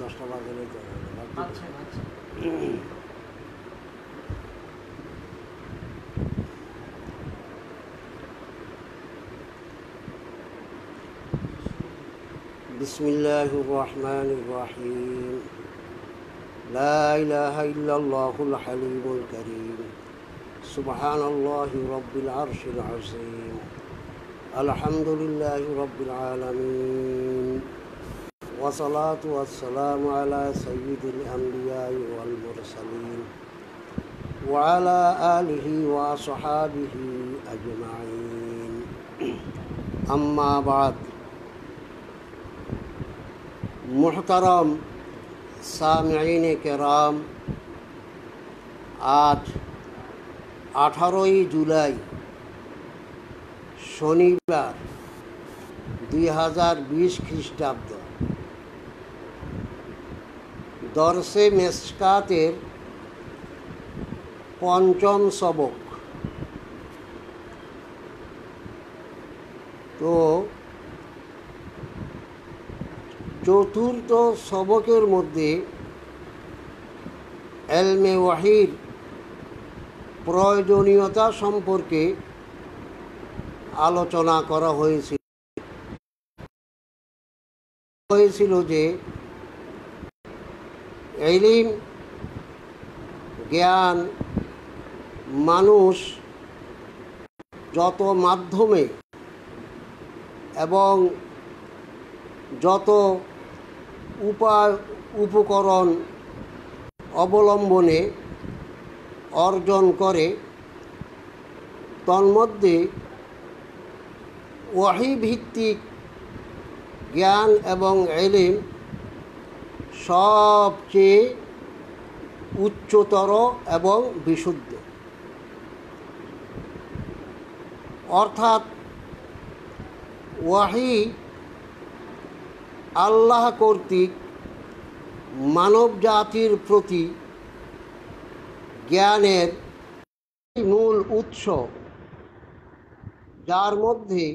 10টা বাজলে আচ্ছা আচ্ছা বিসমিল্লাহির রহমানির রহিম লা ইলাহা ইল্লাল্লাহুল হালিমুল কারীম সুবহানাল্লাহি রাব্বিল আরশিল আযীম আলহামদুলিল্লাহি রাব্বিল আলামিন ওয়াসসালাতু ওয়াসসালামু আলা সাইয়্যিদিল আমবিয়াই ওয়াল মুরসালিন ওয়া আলা আলিহি ওয়া আসহাবিহি আজমাইন আম্মা বা'দ। মুহতারাম সামিঈন কেরাম, আজ 18ই জুলাই শনিবার 2020 খ্রিস্টাব্দ, দরসে মেশকাতের পঞ্চম সবক। তো চতুর্থ সবকের মধ্যে এলমে ওয়াহির প্রয়োজনীয়তা সম্পর্কে আলোচনা করা হয়েছিল যে ইলম, জ্ঞান মানুষ যত মাধ্যমে এবং যত উপায় উপকরণ অবলম্বনে অর্জন করে, তন্মধ্যে ওয়াহী ভিত্তিক জ্ঞান এবং ইলম সবচেয়ে উচ্চতর এবং বিশুদ্ধ। অর্থাৎ ওয়াহী আল্লাহ কর্তৃক মানব জাতির প্রতি জ্ঞানের মূল উৎস, যার মধ্যে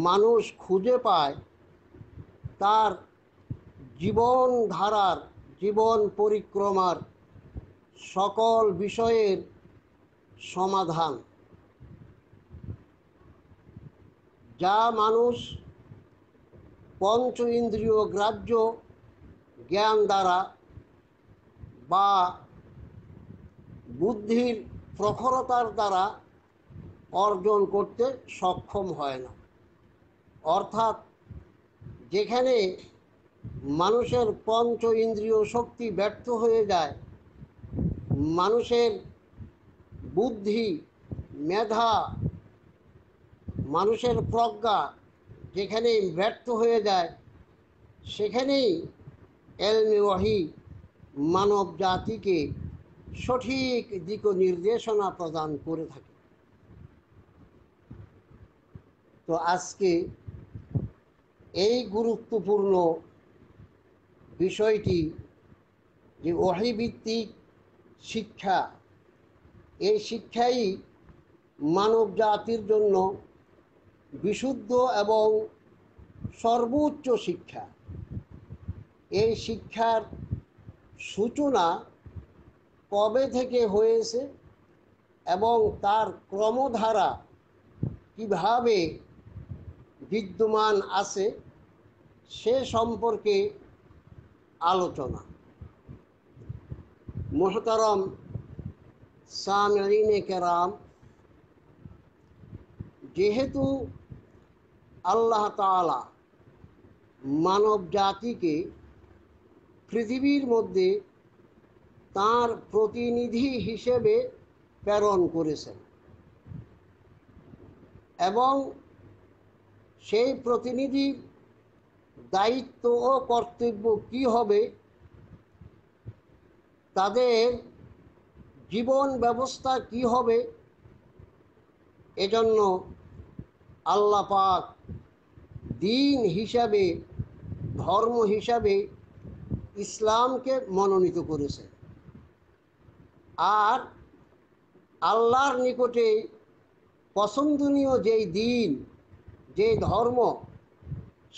মানুষ খুঁজে পায় তার জীবনধারার, জীবন পরিক্রমার সকল বিষয়ের সমাধান, যা মানুষ পঞ্চ ইন্দ্রিয় গ্রাহ্য জ্ঞান দ্বারা বা বুদ্ধির প্রখরতার দ্বারা অর্জন করতে সক্ষম হয় না। অর্থাৎ যেখানে মানুষের পঞ্চ ইন্দ্রিয় শক্তি ব্যর্থ হয়ে যায়, মানুষের বুদ্ধি, মেধা, মানুষের প্রজ্ঞা যেখানে ব্যর্থ হয়ে যায়, সেখানেই ইলমে ওয়াহী মানব জাতিকে সঠিক দিক নির্দেশনা প্রদান করে থাকে। তো আজকে এই গুরুত্বপূর্ণ বিষয়টি যে ওয়াহী ভিত্তিক শিক্ষা, এই শিক্ষাই মানব জাতির জন্য বিশুদ্ধ এবং সর্বোচ্চ শিক্ষা। এই শিক্ষার সূচনা কবে থেকে হয়েছে এবং তার ক্রমধারা কিভাবে বিদ্যমান আছে সে সম্পর্কে আলোচনা। মুহতারাম সামিঈন কেরাম, যেহেতু আল্লাহ তাআলা মানব জাতিকে পৃথিবীর মধ্যে তার প্রতিনিধি হিসেবে প্রেরণ করেছেন এবং সেই প্রতিনিধির দায়িত্ব ও কর্তব্য কি হবে, তাদের জীবন ব্যবস্থা কি হবে, এজন্য আল্লাহ পাক দিন হিসাবে, ধর্ম হিসাবে ইসলামকে মনোনীত করেছেন। আর আল্লাহর নিকটে পছন্দনীয় যেই দিন, যে ধর্ম,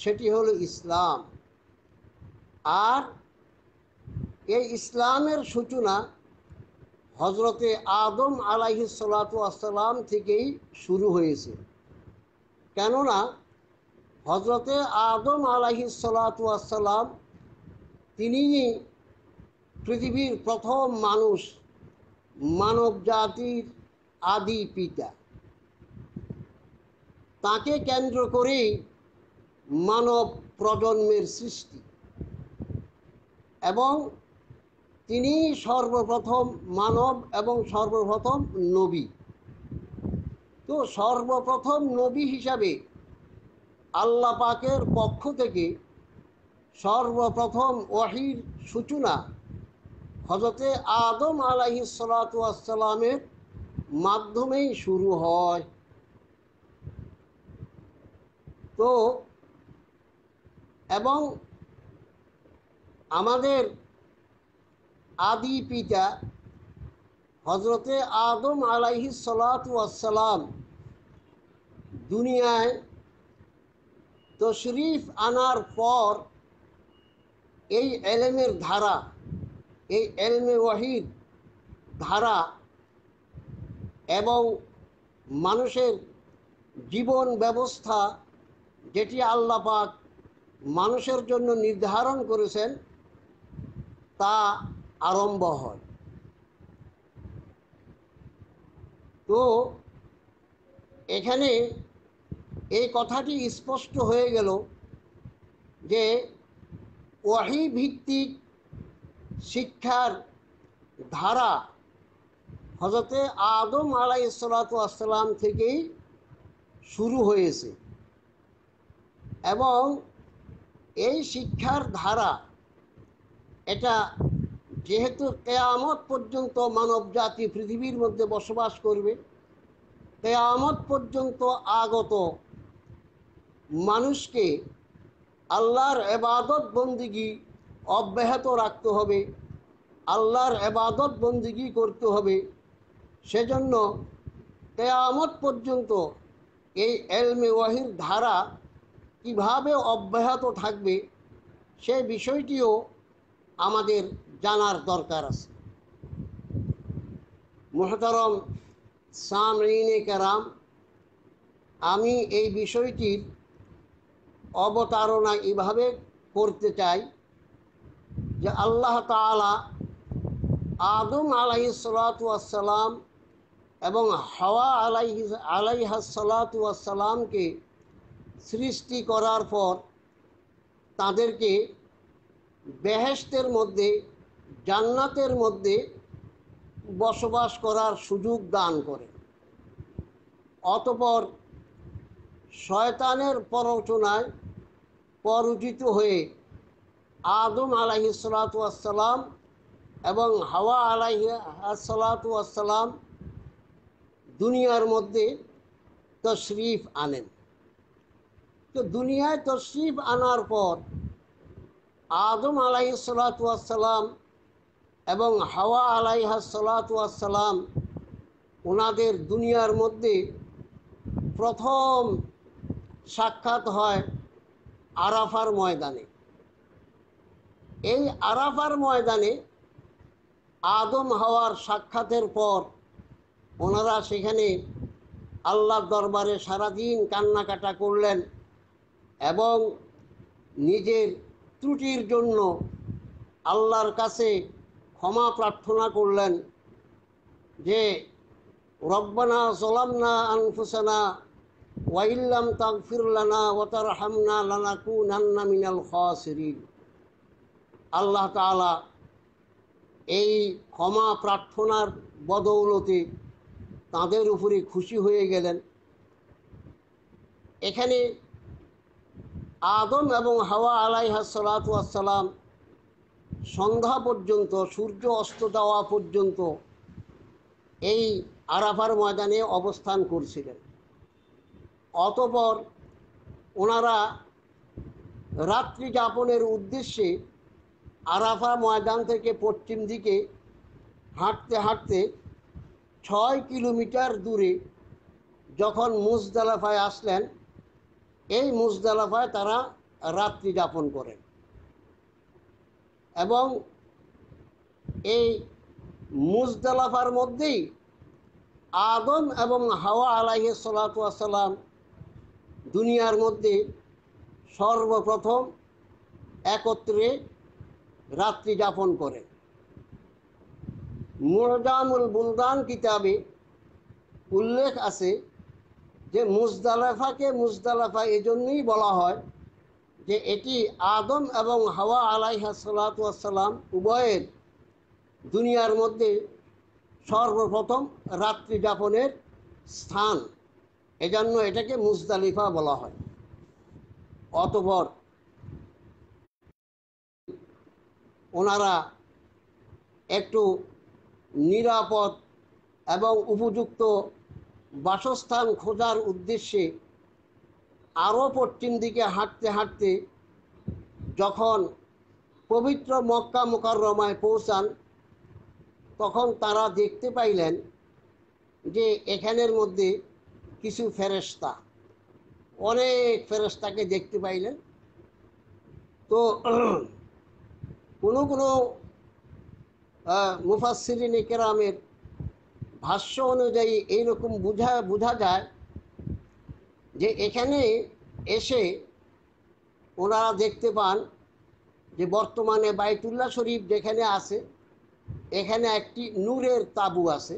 সেটি হলো ইসলাম। আর এই ইসলামের সূচনা হজরতে আদম আলাইহিস সালাতু ওয়াসসালাম থেকেই শুরু হয়েছে। কেননা হজরতে আদম আলাইহিস সালাতু ওয়াসসালাম তিনিই পৃথিবীর প্রথম মানুষ, মানব জাতির আদি পিতা। তাকে কেন্দ্র করেই মানব প্রজন্মের সৃষ্টি, এবং তিনি সর্বপ্রথম মানব এবং সর্বপ্রথম নবী। তো সর্বপ্রথম নবী হিসাবে আল্লাহ পাকের পক্ষ থেকে সর্বপ্রথম ওহীর সূচনা হযরতে আদম আলাইহিস সালাতু ওয়াসসালামের মাধ্যমেই শুরু হয়। তো এবং আমাদের আদি পিতা হজরতে আদম আলাইহিস সালাতু ওয়াসসালাম দুনিয়ায় তশরিফ আনার পর এই এলেমের ধারা, এই এলমে ওয়াহির ধারা এবং মানুষের জীবন ব্যবস্থা যেটি আল্লাহ পাক মানুষের জন্য নির্ধারণ করেছেন তা আরম্ভ হয়। তো এখানে এই কথাটি স্পষ্ট হয়ে গেল যে ওয়াহী ভিত্তিক শিক্ষার ধারা হযরতে আদম আলাইহিস সালাতু ওয়াসসালাম থেকেই শুরু হয়েছে, এবং এই শিক্ষার ধারা এটা যেহেতু কিয়ামত পর্যন্ত মানব জাতি পৃথিবীর মধ্যে বসবাস করবে, কিয়ামত পর্যন্ত আগত মানুষকে আল্লাহর ইবাদত বন্দিগি অব্যাহত রাখতে হবে, আল্লাহর ইবাদত বন্দিগি করতে হবে। সেজন্য কিয়ামত পর্যন্ত এই এলমে ওয়াহির ধারা কিভাবে অব্যাহত থাকবে সে বিষয়টিও আমাদের জানার দরকার আছে। মুহতারম সামঈনে কেরাম, আমি এই বিষয়টির অবতারণা এভাবে করতে চাই যে আল্লাহ তাআলা আদম আলাইহিস সালাতু ওয়াসসালাম এবং হাওয়া আলাইহাস সালাতু ওয়াসসালামকে সৃষ্টি করার পর তাদেরকে বেহেশতের মধ্যে, জান্নাতের মধ্যে বসবাস করার সুযোগ দান করে। অতঃপর শয়তানের প্ররোচনায় পরাজিত হয়ে আদম আলাইহিস সালাতু ওয়াসসালাম এবং হাওয়া আলাইহাস সালাতু ওয়াসসালাম দুনিয়ার মধ্যে তশরিফ আনেন। তো দুনিয়ায় তশরিফ আনার পর আদম আলাইহিস সালাতু ওয়াসসালাম এবং হাওয়া আলাইহাস সালাতু ওয়াসসালাম ওনাদের দুনিয়ার মধ্যে প্রথম সাক্ষাৎ হয় আরাফার ময়দানে। এই আরাফার ময়দানে আদম হাওয়ার সাক্ষাতের পর ওনারা সেখানে আল্লাহর দরবারে সারাদিন কান্নাকাটা করলেন এবং নিজের ত্রুটির জন্য আল্লাহর কাছে ক্ষমা প্রার্থনা করলেন যে রব্বানা যালামনা আনফুসানা ওয়া ইল্লাম তাগফির লানা ওয়া তারহামনা লানাকুনান্না মিনাল খাসিরিন। আল্লাহ তাআলা এই ক্ষমা প্রার্থনার বদৌলতে তাদের উপরে খুশি হয়ে গেলেন। এখানে আদম এবং হাওয়া আলাইহাস সালাতু ওয়াসসালাম সন্ধ্যা পর্যন্ত, সূর্য অস্ত যাওয়া পর্যন্ত এই আরাফার ময়দানে অবস্থান করছিলেন। অতঃপর ওনারা রাত্রি যাপনের উদ্দেশ্যে আরাফা ময়দান থেকে পশ্চিম দিকে হাঁটতে হাঁটতে 6 কিলোমিটার দূরে যখন মুজদালিফায় আসলেন, এই মুজদালিফায় তারা রাত্রি যাপন করেন এবং এই মুজদালাফার মধ্যেই আদম এবং হাওয়া আলাইহিস সালাতু ওয়াস সালাম দুনিয়ার মধ্যে সর্বপ্রথম একত্রে রাত্রি যাপন করে। মুজামুল বুলদান কিতাবে উল্লেখ আছে যে মুজদালাফাকে মুজদালাফা এজন্যই বলা হয় যে এটি আদম এবং হাওয়া আলাইহিস সালাতু ওয়াস সালাম উভয়ের দুনিয়ার মধ্যে সর্বপ্রথম রাত্রি যাপনের স্থান, এজন্য এটাকে মুজদালিফা বলা হয়। অতঃপর ওনারা একটু নিরাপদ এবং উপযুক্ত বাসস্থান খোঁজার উদ্দেশ্যে আরও পশ্চিম দিকে হাঁটতে হাঁটতে যখন পবিত্র মক্কা মুকাররমায় পৌঁছান, তখন তারা দেখতে পাইলেন যে এখানের মধ্যে কিছু ফেরেশতা, অনেক ফেরেশতাকে দেখতে পাইলেন। তো কোনো কোনো মুফাসসিরিনে কেরামের ভাষ্য অনুযায়ী এইরকম বোঝা যায় যে এখানে এসে ওনারা দেখতে পান যে বর্তমানে বাইতুল্লাহ শরীফ যেখানে আছে এখানে একটি নূরের তাঁবু আছে।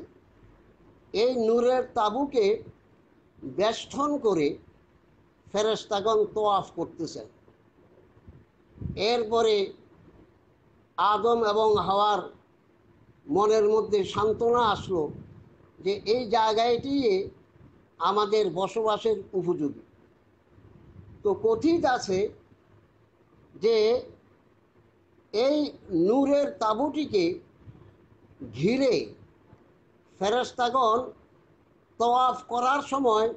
এই নূরের তাঁবুকে বেষ্টন করে ফেরেশতাগণ তোয়াফ করতেছেন। এরপরে আদম এবং হাওয়ার মনের মধ্যে সান্ত্বনা আসলো যে এই জায়গাটি আমাদের বসবাসের উপযোগী। তো কথিত আছে যে এই নূরের তাঁবুটিকে ঘিরে ফেরেশতাগণ তওয়াফ করার সময়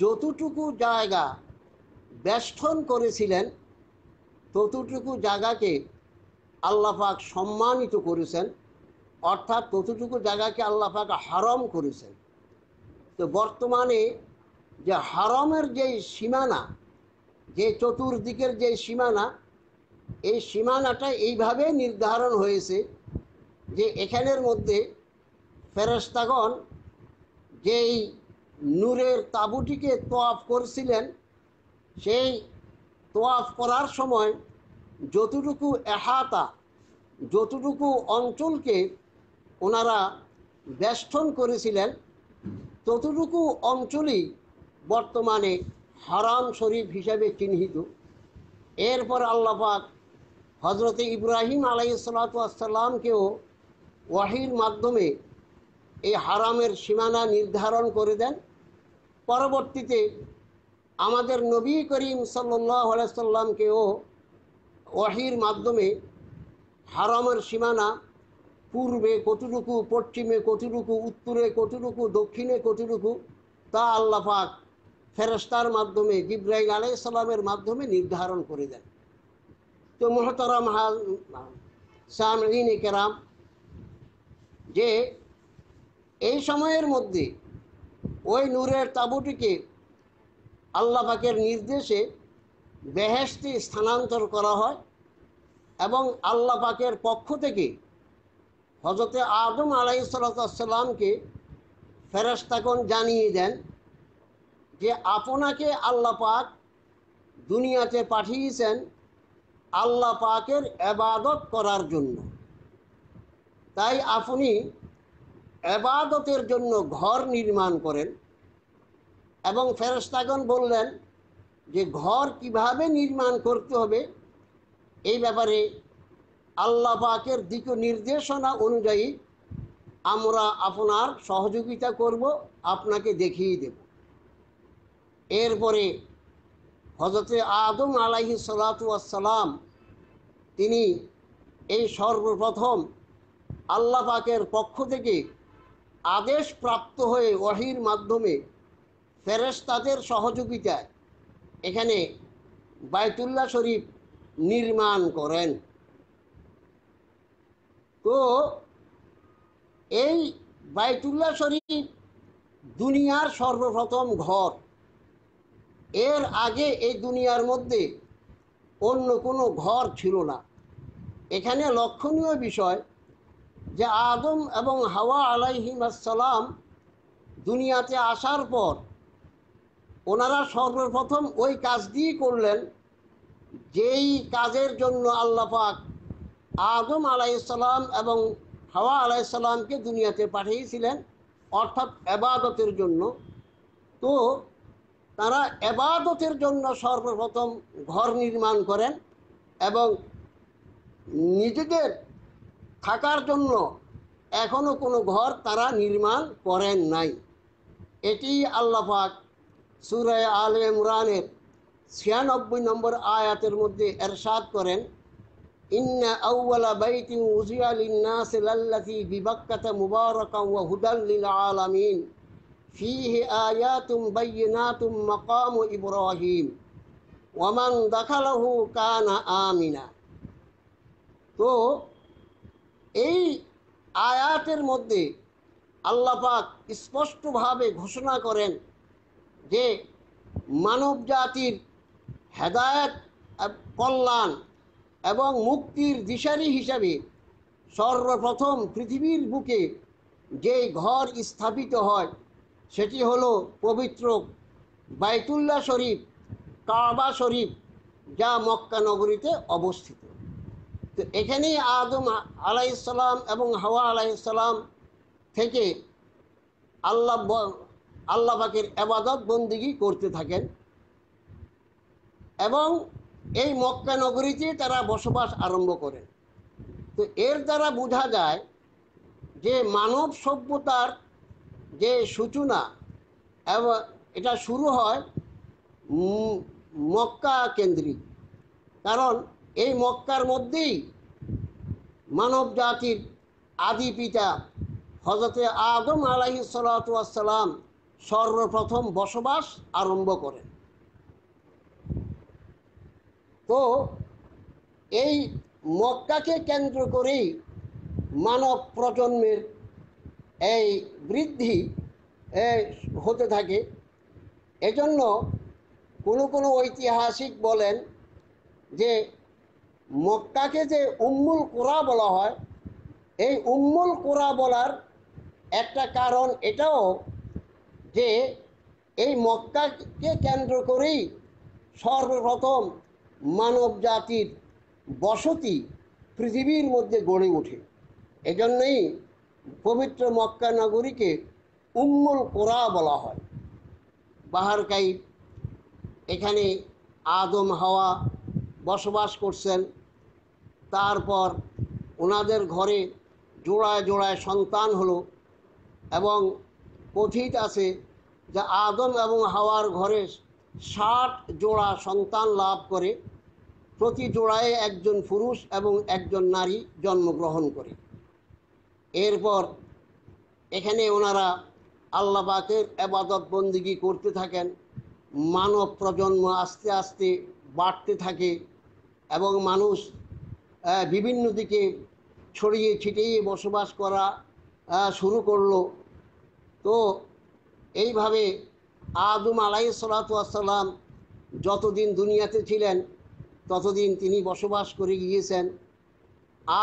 যতটুকু জায়গা বেষ্টন করেছিলেন ততটুকু জায়গাকে আল্লাহ পাক সম্মানিত করেছেন, অর্থাৎ ততটুকু জায়গাকে আল্লাহ পাক হারাম করেছেন। তো বর্তমানে যে হারামের যেই সীমানা, যে চতুর্দিকের যে সীমানা, এই সীমানাটা এইভাবে নির্ধারণ হয়েছে যে এখানের মধ্যে ফেরেশতাগণ যেই নূরের তাঁবুটিকে তোয়াফ করছিলেন সেই তোয়াফ করার সময় যতটুকু এহাতা, যতটুকু অঞ্চলকে ওনারা বেষ্টন করেছিলেন ততটুকু অঞ্চলই বর্তমানে হারাম শরীফ হিসাবে চিহ্নিত। এরপর আল্লাহ পাক হজরতে ইব্রাহিম আলাইহিস সালাতু ওয়াস সালামকেও ওয়াহির মাধ্যমে এই হারামের সীমানা নির্ধারণ করে দেন। পরবর্তীতে আমাদের নবী করিম সাল্লাল্লাহু আলাইহি সাল্লামকেও ওয়াহির মাধ্যমে হারামের সীমানা পূর্বে কতটুকু, পশ্চিমে কতটুকু, উত্তরে কতটুকু, দক্ষিণে কতটুকু তা আল্লাহ পাক ফেরেশতার মাধ্যমে জিবরাইল আলাইহিস সালামের মাধ্যমে নির্ধারণ করে দেন। তো মুহতারাম সামিঈন কেরাম, যে এই সময়ের মধ্যে ওই নূরের তাঁবুটিকে আল্লাহ পাকের নির্দেশে বেহেশতে স্থানান্তর করা হয় এবং আল্লাহ পাকের পক্ষ থেকে হযরতে আদম আলাইহিস সালামকে ফেরেশতাগণ জানিয়ে দেন যে আপনাকে আল্লাহ পাক দুনিয়াতে পাঠিয়েছেন আল্লাহ পাকের ইবাদত করার জন্য, তাই আপনি ইবাদতের জন্য ঘর নির্মাণ করেন। এবং ফেরেশতাগণ বললেন যে ঘর কিভাবে নির্মাণ করতে হবে এই ব্যাপারে আল্লাহ পাকের দিক নির্দেশনা অনুযায়ী আমরা আপনার সহযোগিতা করব, আপনাকে দেখিয়ে দেব। এরপরে হযরতে আদম আলাইহিস সালাতু ওয়াস সালাম তিনি এই সর্বপ্রথম আল্লাহ পাকের পক্ষ থেকে আদেশ প্রাপ্ত হয়ে ওয়াহির মাধ্যমে ফেরেশতাদের সহযোগিতায় এখানে বাইতুল্লাহ শরীফ নির্মাণ করেন। তো এই বাইতুল্লাহ শরীফ দুনিয়ার সর্বপ্রথম ঘর। এর আগে এই দুনিয়ার মধ্যে অন্য কোনো ঘর ছিল না। এখানে লক্ষণীয় বিষয় যে আদম এবং হাওয়া আলাইহিমুসসালাম দুনিয়াতে আসার পর ওনারা সর্বপ্রথম ওই কাজটি করলেন যেই কাজের জন্য আল্লাহ পাক আদম আলাইহিসসালাম এবং হাওয়া আলাইহিসসালামকে দুনিয়াতে পাঠিয়েছিলেন, অর্থাৎ ইবাদতের জন্য। তো তারা ইবাদতের জন্য সর্বপ্রথম ঘর নির্মাণ করেন এবং নিজেদের থাকার জন্য এখনো কোনো ঘর তারা নির্মাণ করেন নাই। এটি আল্লাহ পাক সূরা আলে ইমরানের ৯৬ নম্বর আয়াতের মধ্যে ইরশাদ করেন, ইন্না আউওয়ালা বাইতিন উযিয়া লিন-নাসি লাল্লাযী বিবাক্কাতা মুবারাকান ওয়া হুদাল লিল আলামিন ফীহি আয়াতুম বায়্যিনাতুম মাকামু ইব্রাহিম ওয়া মান দাখালাহু কানা আমিনা। তো এই আয়াতের মধ্যে আল্লাহ পাক স্পষ্টভাবে ঘোষণা করেন যে মানব জাতির হেদায়েত, কল্যাণ এবং মুক্তির দিশারি হিসাবে সর্বপ্রথম পৃথিবীর বুকে যে ঘর স্থাপিত হয় সেটি হলো পবিত্র বাইতুল্লাহ শরীফ, কাবা শরীফ, যা মক্কা নগরীতে অবস্থিত। তো এখানেই আদম আলাইহিসসালাম এবং হাওয়া আলাইহিসসালাম থেকে আল্লাহ পাকের ইবাদত বন্দেগী করতে থাকেন এবং এই মক্কা নগরীতে তারা বসবাস আরম্ভ করেন। তো এর দ্বারা বোঝা যায় যে মানব সভ্যতার যে সূচনা এবং এটা শুরু হয় মক্কা কেন্দ্রিক, কারণ এই মক্কার মধ্যেই মানব জাতির আদি পিতা হযরতে আদম আলাইহিসসালাতু ওয়াসসালাম সর্বপ্রথম বসবাস আরম্ভ করেন। তো এই মক্কাকে কেন্দ্র করেই মানব প্রজন্মের এই বৃদ্ধি হতে থাকে। এজন্য কোনো ঐতিহাসিক বলেন যে মক্কাকে যে উম্মুল কুরা বলা হয়, এই উম্মুল কুরা বলার একটা কারণ এটাও যে এই মক্কাকে কেন্দ্র করেই সর্বপ্রথম মানব জাতির বসতি পৃথিবীর মধ্যে গড়ে ওঠে। এজন্যই পবিত্র মক্কা নগরীকে উম্মুল কুরা বলা হয়। বাহারকাই এখানে আদম হাওয়া বসবাস করছেন, তারপর ওনাদের ঘরে জোড়ায় জোড়ায় সন্তান হলো এবং কথিত আছে যে আদম এবং হাওয়ার ঘরে ৬০ জোড়া সন্তান লাভ করে, প্রতি জোড়ায় একজন পুরুষ এবং একজন নারী জন্মগ্রহণ করে। এরপর এখানে ওনারা আল্লাহ পাকের ইবাদত বন্দেগী করতে থাকেন। মানব প্রজন্ম আস্তে আস্তে বাড়তে থাকে এবং মানুষ বিভিন্ন দিকে ছড়িয়ে ছিটিয়ে বসবাস করা শুরু করলো। তো এইভাবে আদম আলাইহিসসালাতু ওয়াসসালাম যতদিন দুনিয়াতে ছিলেন ততদিন তিনি বসবাস করে গিয়েছেন।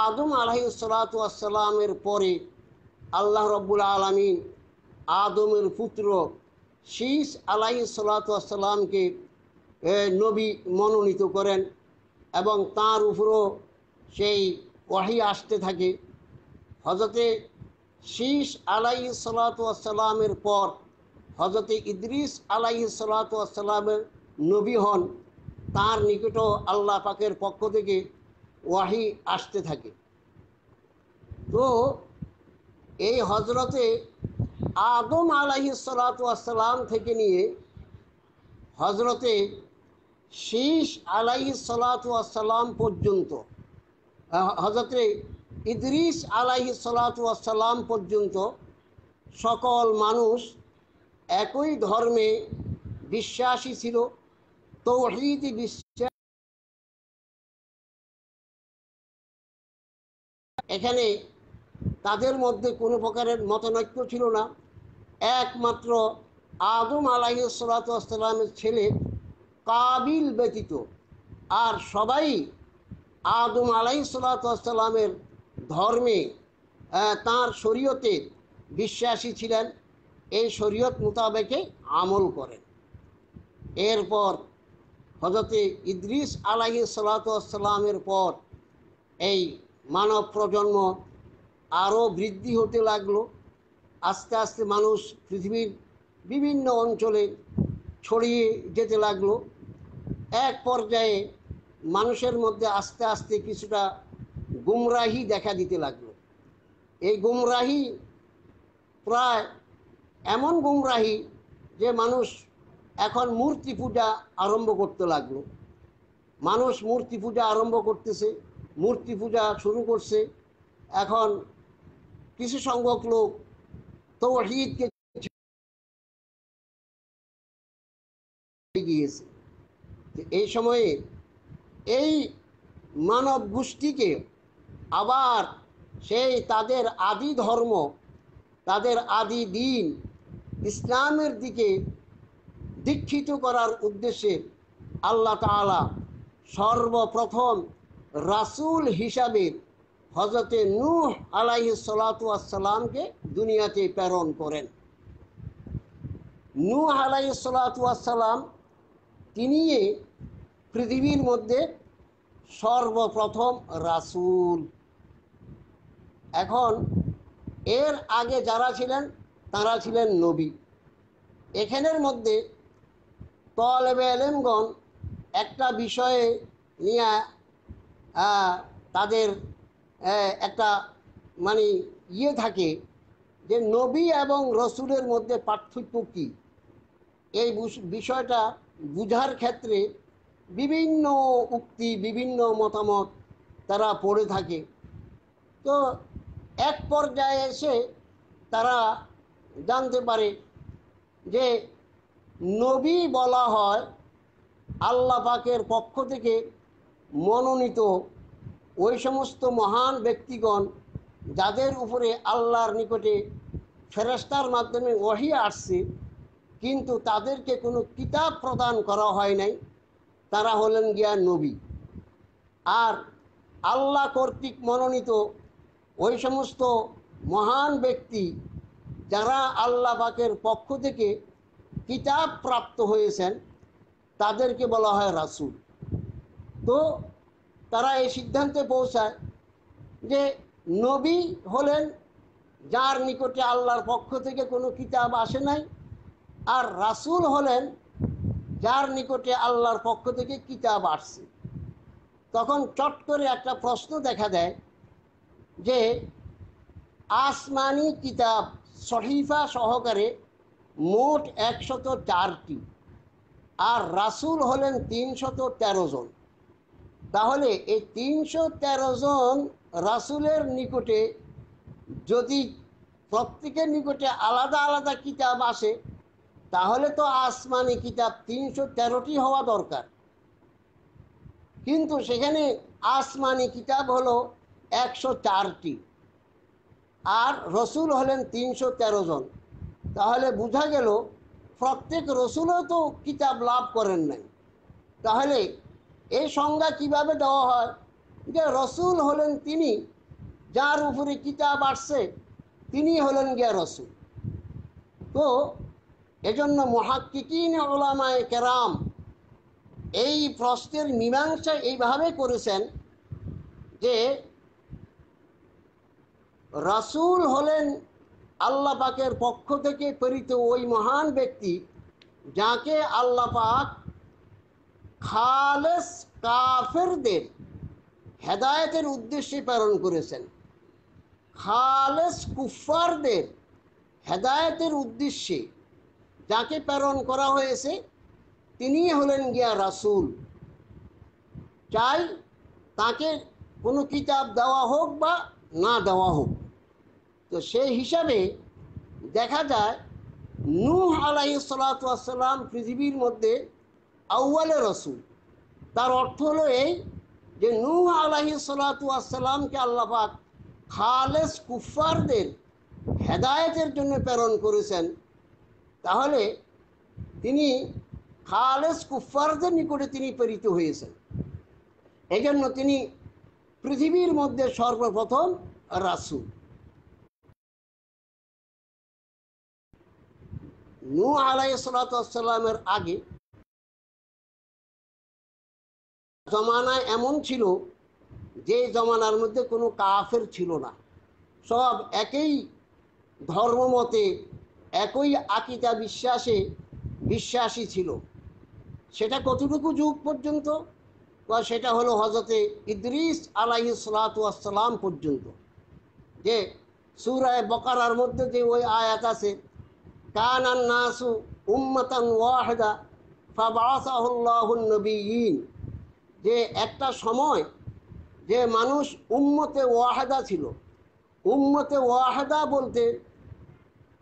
আদম আলাইহিসসালাতু ওয়াসসালামের পরে আল্লাহ রব্বুল আলামিন আদমের পুত্র শীস আলাইহিসসালাতু ওয়াসসালামকে নবী মনোনীত করেন এবং তার উপরও সেই ওয়াহী আসতে থাকে। হযরতে শীস আলাইহিসসালাতু ওয়াসসালামের পর হযরতে ইদ্রিস আলাইহিসসালাতু ওয়াসসালামের নবী হন, তার নিকটও আল্লাহ পাকের পক্ষ থেকে ওয়াহী আসতে থাকে। তো এই হযরতে আদম আলাইহিসসালাতু ওয়াসসালাম থেকে নিয়ে হযরতে শীস আলাইহিসসালাতু ওয়াসসালাম পর্যন্ত, হযরতে ইদ্রিস আলাইহিসসালাতু ওয়াসসালাম পর্যন্ত সকল মানুষ একই ধর্মে বিশ্বাসী ছিল, তৌহিদি বিশ্বাস। এখানে তাদের মধ্যে কোনো প্রকারের মতনৈক্য ছিল না। একমাত্র আদম আলাইহিসসালাতু ওয়াসসালামের ছেলে কাবিল ব্যতীত আর সবাই আদম আলাইহিসসালাতু ওয়াসসালামের ধর্মে তাঁর শরীয়তে বিশ্বাসী ছিলেন, এই শরীয়ত মোতাবেকে আমল করেন। এরপর হজরতে ইদ্রিস আলাইহিস সালাতু ওয়াস সালামের পর এই মানব প্রজন্ম আরও বৃদ্ধি হতে লাগলো। আস্তে আস্তে মানুষ পৃথিবীর বিভিন্ন অঞ্চলে ছড়িয়ে যেতে লাগলো। এক পর্যায়ে মানুষের মধ্যে আস্তে আস্তে কিছুটা গুমরাহি দেখা দিতে লাগলো। এই গুমরাহি প্রায় এমন গুমরাহি যে মানুষ এখন মূর্তি পূজা আরম্ভ করতে লাগলো। মানুষ মূর্তি পূজা আরম্ভ করতেছে, মূর্তি পূজা শুরু করছে। এখন কিছু সংখ্যক লোক তাওহীদকে গিয়েছে। এই সময়ে এই মানব গোষ্ঠীকে আবার সেই তাদের আদি ধর্ম, তাদের আদি দিন ইসলামের দিকে দীক্ষিত করার উদ্দেশ্যে আল্লাহ তাআলা সর্বপ্রথম রাসূল হিসাবে হযরতে নূহ আলাইহিস সালাতু ওয়াস সালামকে দুনিয়াতে প্রেরণ করেন। নূহ আলাইহিস সালাতু ওয়াস সালাম তিনি পৃথিবীর মধ্যে সর্বপ্রথম রাসূল। এখন এর আগে যারা ছিলেন তারা ছিলেন নবী। এখানের মধ্যে তলেবে ইলমগণ একটা বিষয়ে নিয়ে তাদের একটা মানে থাকে যে নবী এবং রসুলের মধ্যে পার্থক্য কী। এই বিষয়টা বুঝার ক্ষেত্রে বিভিন্ন উক্তি, বিভিন্ন মতামত তারা পড়ে থাকে। তো এক পর্যায়ে এসে তারা জানতে পারে যে নবী বলা হয় আল্লাহ পাকের পক্ষ থেকে মনোনীত ওই সমস্ত মহান ব্যক্তিগণ যাদের উপরে আল্লাহর নিকটে ফেরেশতার মাধ্যমে ওহী আসছে, কিন্তু তাদেরকে কোনো কিতাব প্রদান করা হয় নাই, তারা হলেন গিয়া নবী। আর আল্লাহ কর্তৃক মনোনীত ওই সমস্ত মহান ব্যক্তি যারা আল্লাহ পাকের পক্ষ থেকে কিতাব প্রাপ্ত হয়েছেন তাদেরকে বলা হয় রাসূল। তো তারা এই সিদ্ধান্তে পৌঁছায় যে নবী হলেন যার নিকটে আল্লাহর পক্ষ থেকে কোনো কিতাব আসে নাই, আর রাসূল হলেন যার নিকটে আল্লাহর পক্ষ থেকে কিতাব আসছে। তখন চট করে একটা প্রশ্ন দেখা দেয় যে আসমানি কিতাব সহিফা সহকারে মোট 104টি, আর রাসূল হলেন 313 জন। তাহলে এই 313 জন রাসূলের নিকটে যদি প্রত্যেকের নিকটে আলাদা আলাদা কিতাব আসে, তাহলে তো আসমানি কিতাব 313টি হওয়া দরকার। কিন্তু সেখানে আসমানি কিতাব হলো 104টি, আর রসুল হলেন 313 জন। তাহলে বোঝা গেল প্রত্যেক রসুলও তো কিতাব লাভ করেন নাই। তাহলে এই সংজ্ঞা কিভাবে দেওয়া হয় যে রসুল হলেন তিনি যার উপরে কিতাব আসছে, তিনি হলেন গিয়া রসুল। তো এজন্য মুহাক্কিকিন উলামায়ে কেরাম এই প্রশ্নের মীমাংসা এইভাবে করেছেন যে রাসূল হলেন আল্লাহ পাকের পক্ষ থেকে প্রেরিত ওই মহান ব্যক্তি যাকে আল্লাহ পাক খালেস কাফেরদের হেদায়েতের উদ্দেশ্যে প্রেরণ করেছেন। খালেস কুফফারদের হেদায়েতের উদ্দেশ্যে যাকে প্রেরণ করা হয়েছে তিনি হলেন গিয়া রাসূল। চাই তাকে কোনো কিতাব দেওয়া হোক বা না দেওয়া হোক। তো সেই হিসাবে দেখা যায় নূহ আলাইহিস সালাতু ওয়াস সালাম পৃথিবীর মধ্যে আউয়ালে রসুল। তার অর্থ হলো এই যে নূহ আলাইহিস সালাতু ওয়াস সালামকে আল্লাহ পাক খালেস কুফফারদের হেদায়েতের জন্য প্রেরণ করেছেন। তাহলে তিনি খালেস কুফফারদের নিকটে তিনি প্রেরিত হয়েছেন। এই জন্য তিনি পৃথিবীর মধ্যে সর্বপ্রথম রাসূল। নূহ আলাইহিস সালাতু ওয়াস সালামের আগে জমানায় এমন ছিল যে জমানার মধ্যে কোনো কাফের ছিল না, সব একই ধর্মমতে একই আকীদা বিশ্বাসী ছিল। সেটা কতটুকু যুগ পর্যন্ত? বা সেটা হলো হযরতে ইদ্রিস আলাইহিস সালাতু ওয়াস সালাম পর্যন্ত। যে সূরা বাকারার মধ্যে যে ওই আয়াত আছে, কানান নাসু উম্মাতান ওয়াহিদা ফাবাআসাহুল্লাহুন নবিয়্যিন, যে একটা সময় যে মানুষ উম্মতে ওয়াহিদা ছিল। উম্মতে ওয়াহিদা বলতে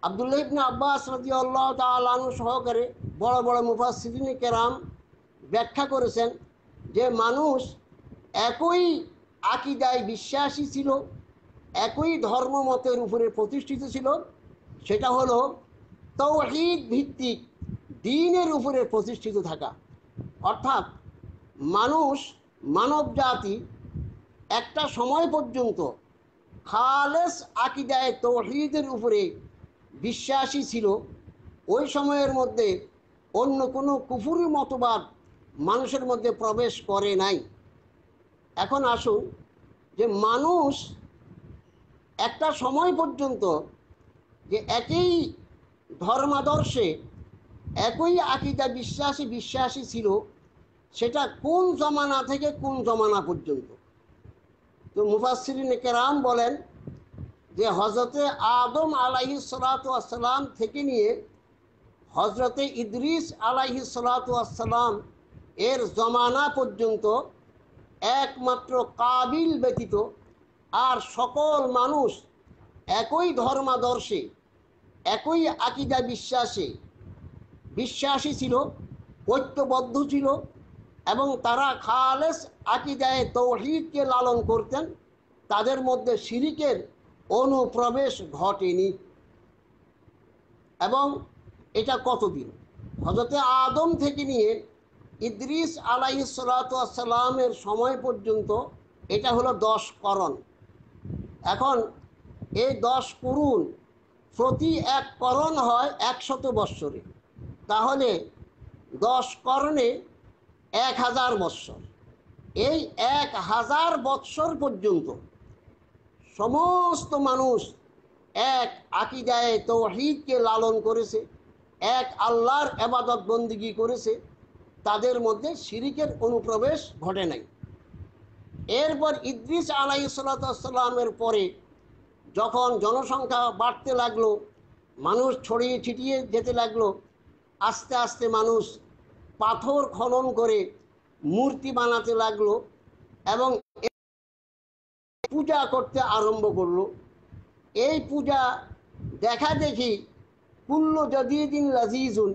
আব্দুল্লাহ ইবনে আব্বাস রাদিয়াল্লাহু তাআলা আনহু সহকারে বড় বড় মুফাসসিরিন কেরাম ব্যাখ্যা করেছেন যে মানুষ একই আকীদায় বিশ্বাসী ছিল, একই ধর্মমতের উপরে প্রতিষ্ঠিত ছিল। সেটা হলো তাওহীদ ভিত্তিক দ্বীনের উপরে প্রতিষ্ঠিত থাকা। অর্থাৎ মানব জাতি একটা সময় পর্যন্ত খালেস আকীদায়ে তাওহীদের উপরে বিশ্বাসী ছিল। ওই সময়ের মধ্যে অন্য কোনো কুফরি মতবাদ মানুষের মধ্যে প্রবেশ করে নাই। এখন আসুন, যে মানুষ একটা সময় পর্যন্ত যে একই ধর্মাদর্শে একই আকীদা বিশ্বাসী ছিল, সেটা কোন জমানা থেকে কোন জমানা পর্যন্ত? তো মুফাসসিরিন কেরাম বলেন যে হযরতে আদম আলাইহিস সালাতু ওয়াস সালাম থেকে নিয়ে হযরতে ইদ্রিস আলাইহিস সালাতু ওয়াস সালাম এর জমানা পর্যন্ত একমাত্র কাবিল ব্যতীত আর সকল মানুষ একই ধর্মাদর্শে একই আকীদা বিশ্বাসী ছিল, ঐক্যবদ্ধ ছিল, এবং তারা খালেস আকীদায়ে তাওহীদকে লালন করতেন। তাদের মধ্যে শিরিকের অনুপ্রবেশ ঘটেনি। এবং এটা কতদিন? হযরতে আদম থেকে নিয়ে ইদ্রিস আলাইহিস সালাতু ওয়াস সালামের সময় পর্যন্ত এটা হলো 10 করণ। এখন এই 10 কুরুন, প্রতি এক করণ হয় 100 বৎসরে, তাহলে 10 করণে 1000 বৎসর। এই 1000 বৎসর পর্যন্ত সমস্ত মানুষ এক আকীদায়ে তাওহীদকে লালন করেছে, এক আল্লাহর ইবাদত বন্দেগী করেছে, তাদের মধ্যে শিরিকের অনুপ্রবেশ ঘটে নাই। এরপর ইদ্রিস আলাইহিস সালাতু ওয়াস সালামের পরে যখন জনসংখ্যা বাড়তে লাগলো, মানুষ ছড়িয়ে ছিটিয়ে যেতে লাগলো, আস্তে আস্তে মানুষ পাথর খনন করে মূর্তি বানাতে লাগলো এবং পূজা করতে আরম্ভ করলো। এই পূজা দেখা দেখি কুল্লু জাদীদিন লাযীজুন,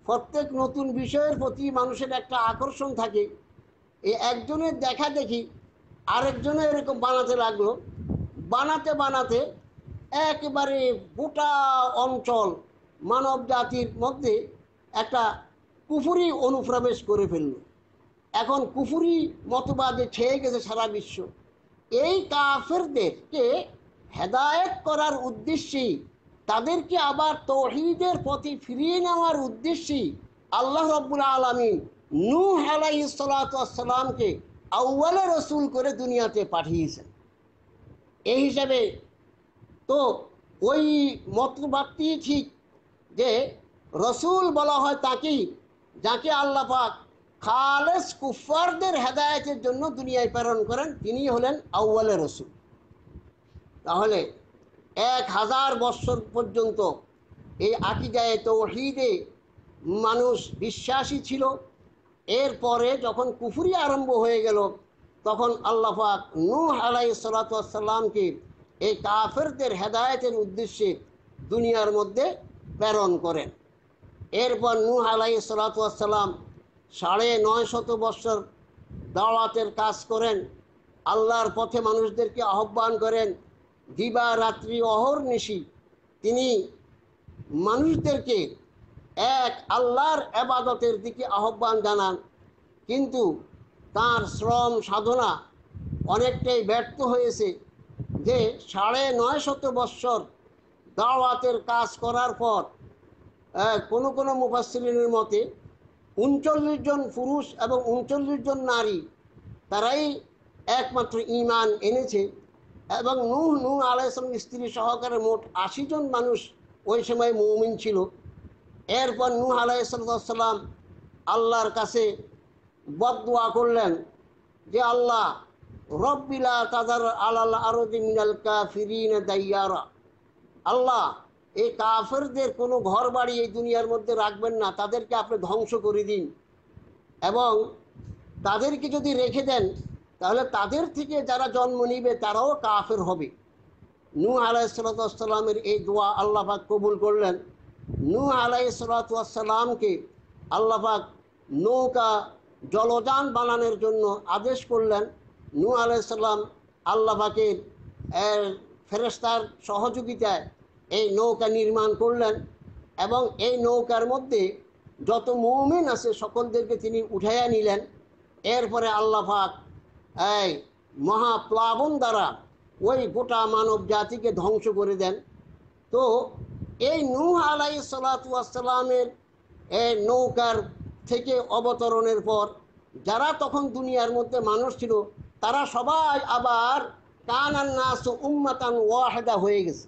প্রত্যেক নতুন বিষয়ের প্রতি মানুষের একটা আকর্ষণ থাকে। এই একজনের দেখা দেখি আরেকজনে এরকম বানাতে লাগলো। বানাতে বানাতে একেবারে গোটা অঞ্চল মানব জাতির মধ্যে একটা কুফরি অনুপ্রবেশ করে ফেলল। এখন কুফরি মতবাদে ছেয়ে গেছে সারা বিশ্ব। এই কাফেরদেরকে হেদায়েত করার উদ্দেশ্যেই, তাদেরকে আবার তাওহীদের পথে ফিরিয়ে নেওয়ার উদ্দেশ্যেই আল্লাহ রাব্বুল আলামিন নূহ আলাইহিস সালাতু ওয়াস সালামকে আউয়ালে রাসূল করে দুনিয়াতে পাঠিয়েছেন। এই হিসাবে তো ওই মতবাদটি ঠিক যে রসুল বলা হয় তাকেই, যাকে আল্লাহ পাক খালেস কুফারদের হেদায়েতের জন্য দুনিয়ায় প্রেরণ করেন, তিনি হলেন আউয়ালে রসুল। তাহলে 1000 বৎসর পর্যন্ত এই আকীদায়ে তাওহীদে মানুষ বিশ্বাসী ছিল। এরপরে যখন কুফরি আরম্ভ হয়ে গেল, তখন আল্লাহ পাক নূহ আলাইহিস সালাতু ওয়াস সালামকে এই কাফেরদের হেদায়েতের উদ্দেশ্যে দুনিয়ার মধ্যে প্রেরণ করেন। এরপর নূহ আলাইহিস সালাতু ওয়াস সালাম 950 বৎসর দাওয়াতের কাজ করেন, আল্লাহর পথে মানুষদেরকে আহ্বান করেন। দিবা রাত্রি অহর্নিশি তিনি মানুষদেরকে এক আল্লাহর ইবাদতের দিকে আহ্বান জানান। কিন্তু তার শ্রম সাধনা অনেকটাই ব্যর্থ হয়েছে। যে 950 বৎসর দাওয়াতের কাজ করার পর কোনো কোনো মুফাসসিরিনের মতে ৩৯ জন পুরুষ এবং ৩৯ জন নারী তারাই একমাত্র ঈমান এনেছে। এবং নূহ আলাইহিস সালাম স্ত্রী সহকারে মোট ৮০ জন মানুষ ওই সময় মুমিন ছিল। এরপর নূহ আলাইহিস সালাম আল্লাহর কাছে বদদুয়া করলেন যে আল্লাহ রব্বিলা তাজার আলাল আরদি মিনাল কাফিরিন দাইয়ারা, আল্লাহ এই কাফেরদের কোনো ঘর বাড়ি এই দুনিয়ার মধ্যে রাখবেন না, তাদেরকে আপনি ধ্বংস করে দিন। এবং তাদেরকে যদি রেখে দেন তাহলে তাদের থেকে যারা জন্ম নিবে তারাও কাফের হবে। নূহ আলাইহিস সালামের এই দোয়া আল্লাহ পাক কবুল করলেন। নূহ আলাইহিস সালামকে আল্লাহ পাক নৌকা জলযান বানানোর জন্য আদেশ করলেন। নূহ আলাইহিস সালাম আল্লাহ পাকের ফেরেশতার সহযোগিতায় এই নৌকা নির্মাণ করলেন এবং এই নৌকার মধ্যে যত মুমিন আছে সকলদেরকে তিনি উঠাইয়া নিলেন। এরপরে আল্লাহ পাক এই মহাপ্লাবন দ্বারা ওই গোটা মানব জাতিকে ধ্বংস করে দেন। তো এই নূহ আলাইহিস সালামের এই নৌকার থেকে অবতরণের পর যারা তখন দুনিয়ার মধ্যে মানুষ ছিল তারা সবাই আবার কানান নাস উম্মাতান ওয়াহিদা হয়ে গেছে,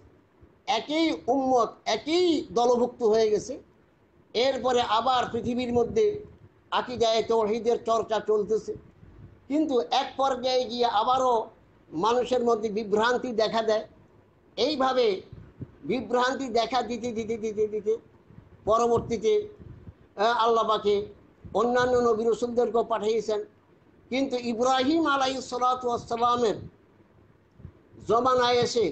একই উম্মত, একই দলভুক্ত হয়ে গেছে। এরপরে আবার পৃথিবীর মধ্যে আকীদায়ে তাওহীদের চর্চা চলতেছে, কিন্তু এক পর্যায়ে গিয়ে আবারও মানুষের মধ্যে বিভ্রান্তি দেখা দেয়। এইভাবে বিভ্রান্তি দেখা দিতে দিতে দিতে দিতে পরবর্তীতে আল্লাহ পাকে অন্যান্য নবী রাসূলদেরকেও পাঠিয়েছেন, কিন্তু ইব্রাহিম আলাইহিস সালামের জমানায় এসে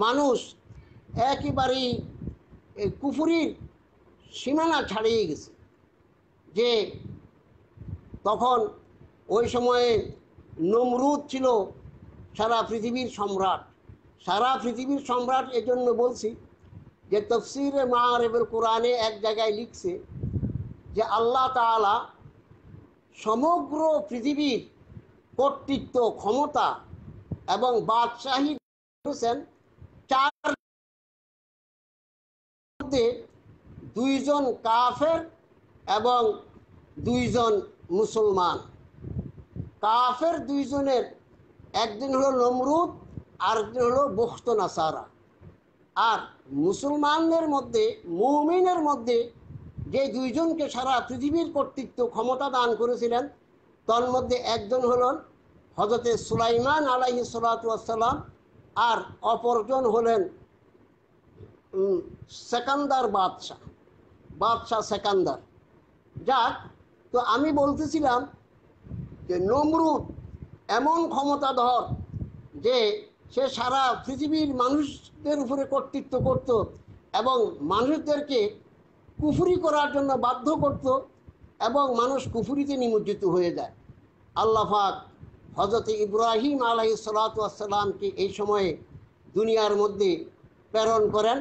মানুষ একেবারেই কুফরির সীমানা ছাড়িয়ে গেছে। যে তখন ওই সময়ে নমরুদ ছিল সারা পৃথিবীর সম্রাট। সারা পৃথিবীর সম্রাট এজন্য বলছি যে তাফসীরে মাআরিফুল কোরআনে এক জায়গায় লিখছে যে আল্লাহ তাআলা সমগ্র পৃথিবীর কর্তৃত্ব, ক্ষমতা এবং বাদশাহী করেছেন চার মধ্যে, দুইজন কাফের এবং দুইজন মুসলমান। কাফের দুইজনের একজন হলো নমরুদ, আরেকজন হলো বুখত নাসারা। আর মুসলমানদের মধ্যে, মুমিনের মধ্যে যে দুইজনকে সারা পৃথিবীর কর্তৃত্ব ক্ষমতা দান করেছিলেন তার মধ্যে একজন হলেন হযরতে সুলাইমান আলাইহিস সালাম, আর অপরজন হলেন সেকান্দার বাদশাহ সেকান্দার। যাক, তো আমি বলতেছিলাম যে নমরুদ এমন ক্ষমতাধর যে সে সারা পৃথিবীর মানুষদের উপরে কর্তৃত্ব করত এবং মানুষদেরকে কুফরি করার জন্য বাধ্য করত এবং মানুষ কুফরিতে নিমজ্জিত হয়ে যায়। আল্লাহ পাক হযরত ইব্রাহিম আলাইহিস সালামকে এই সময়ে দুনিয়ার মধ্যে প্রেরণ করেন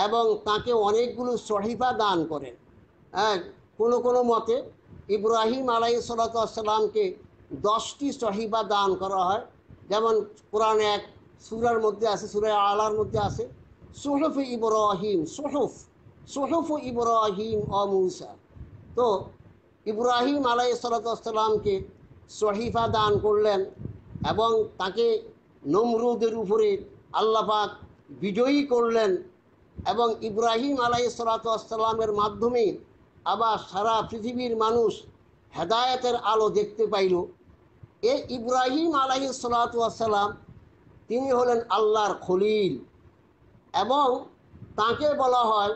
এবং তাকে অনেকগুলো সহিফা দান করেন। কোনো কোনো মতে ইব্রাহিম আলাইহিস সালামকে 10টি সহিফা দান করা হয়, যেমন কোরআনে এক সূরার মধ্যে আছে, সূরা আলার মধ্যে আছে সুহুফ ইব্রাহিম, সুহুফ ইব্রাহিম ও মূসা। তো ইব্রাহিম আলাইহিস সালামকে সহিফা দান করলেন এবং তাকে নমরুদের উপরে আল্লাহ পাক বিজয়ী করলেন এবং ইব্রাহিম আলাইহিস সালামের মাধ্যমে আবার সারা পৃথিবীর মানুষ হেদায়েতের আলো দেখতে পাইল। এই ইব্রাহিম আলাইহিস সালাম তিনি হলেন আল্লাহর খলিল এবং তাকে বলা হয়,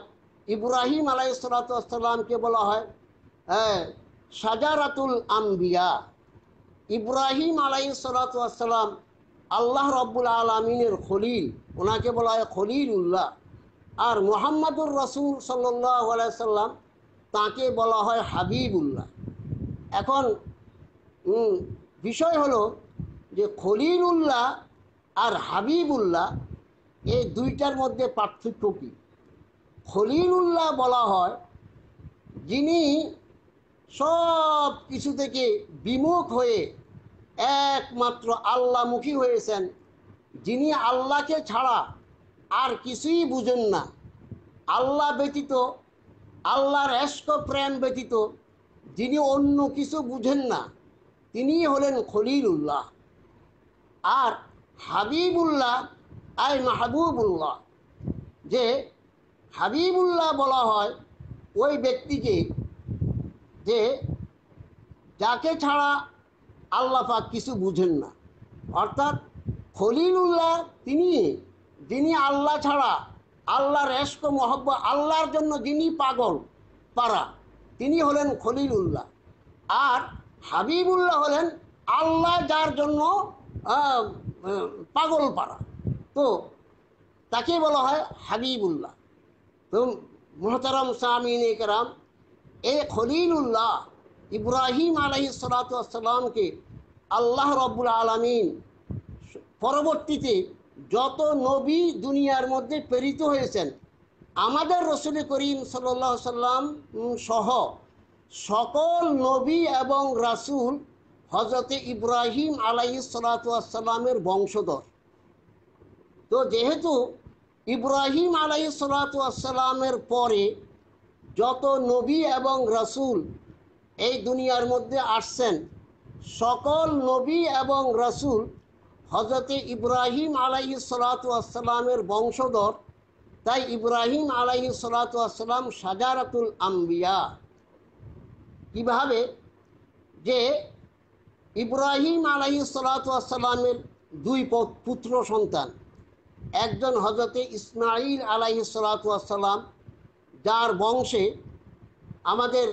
ইব্রাহিম আলাইহিস সালামকে বলা হয় শাজারাতুল আম্বিয়া। ইব্রাহিম আলাইহিস সালাম আল্লাহ রাব্বুল আলামিনের খলিল, ওনাকে বলা হয় খলিলুল্লাহ। আর মুহাম্মাদুর রাসূল সাল্লাল্লাহু আলাইহি সাল্লাম তাকে বলা হয় হাবিবুল্লাহ। এখন বিষয় হলো যে খলিলুল্লাহ আর হাবিবুল্লাহ এই দুইটার মধ্যে পার্থক্য কী? খলিলুল্লাহ বলা হয় যিনি সব কিছু থেকে বিমুখ হয়ে একমাত্র আল্লাহমুখী হয়েছেন, যিনি আল্লাহকে ছাড়া আর কিছুই বুঝেন না, আল্লাহ ব্যতীত, আল্লাহর এশক প্রেম ব্যতীত যিনি অন্য কিছু বুঝেন না, তিনি হলেন খলিলুল্লাহ। আর হাবিবুল্লাহ আই মাহবুবুল্লাহ, যে হাবিবুল্লাহ বলা হয় ওই ব্যক্তিকে যে যাকে ছাড়া আল্লাহ পাক কিছু বুঝেন না। অর্থাৎ খলিলুল্লাহ তিনি, যিনি আল্লাহ ছাড়া, আল্লাহর এশক মহব্বত, আল্লাহর জন্য যিনি পাগল পারা, তিনি হলেন খলিলুল্লাহ। আর হাবিবুল্লাহ হলেন আল্লাহ যার জন্য পাগল পারা, তো তাকে বলা হয় হাবিবুল্লাহ। তো মুহতারাম সামিন কেরাম, এই খলিলুল্লাহ ইব্রাহিম আলাইহিস সালাতু ওয়াস সালামকে আল্লাহ রাব্বুল আলামিন পরবর্তীতে যত নবী দুনিয়ার মধ্যে প্রেরিত হয়েছেন, আমাদের রসুল করিম সাল্লাল্লাহু আলাইহি সাল্লাম সহ সকল নবী এবং রাসূল হযরতে ইব্রাহিম আলাইহিস সালাতু ওয়াস সালামের বংশধর। তো যেহেতু ইব্রাহিম আলাইহিস সালাতু ওয়াস সালামের পরে যত নবী এবং রাসূল এই দুনিয়ার মধ্যে আসছেন, সকল নবী এবং রাসূল হযরতে ইব্রাহিম আলাইহিস সালাতু ওয়াস সালামের বংশধর। তাই ইব্রাহিম আলাইহিস সালাতু ওয়াস সালাম শাজারাতুল আম্বিয়া। কিভাবে? যে ইব্রাহিম আলাইহিস সালাতু ওয়াস সালামের দুই পুত্র সন্তান, একজন হযরতে ইসমাঈল আলাইহিস সালাতু ওয়াস সালাম, যার বংশে আমাদের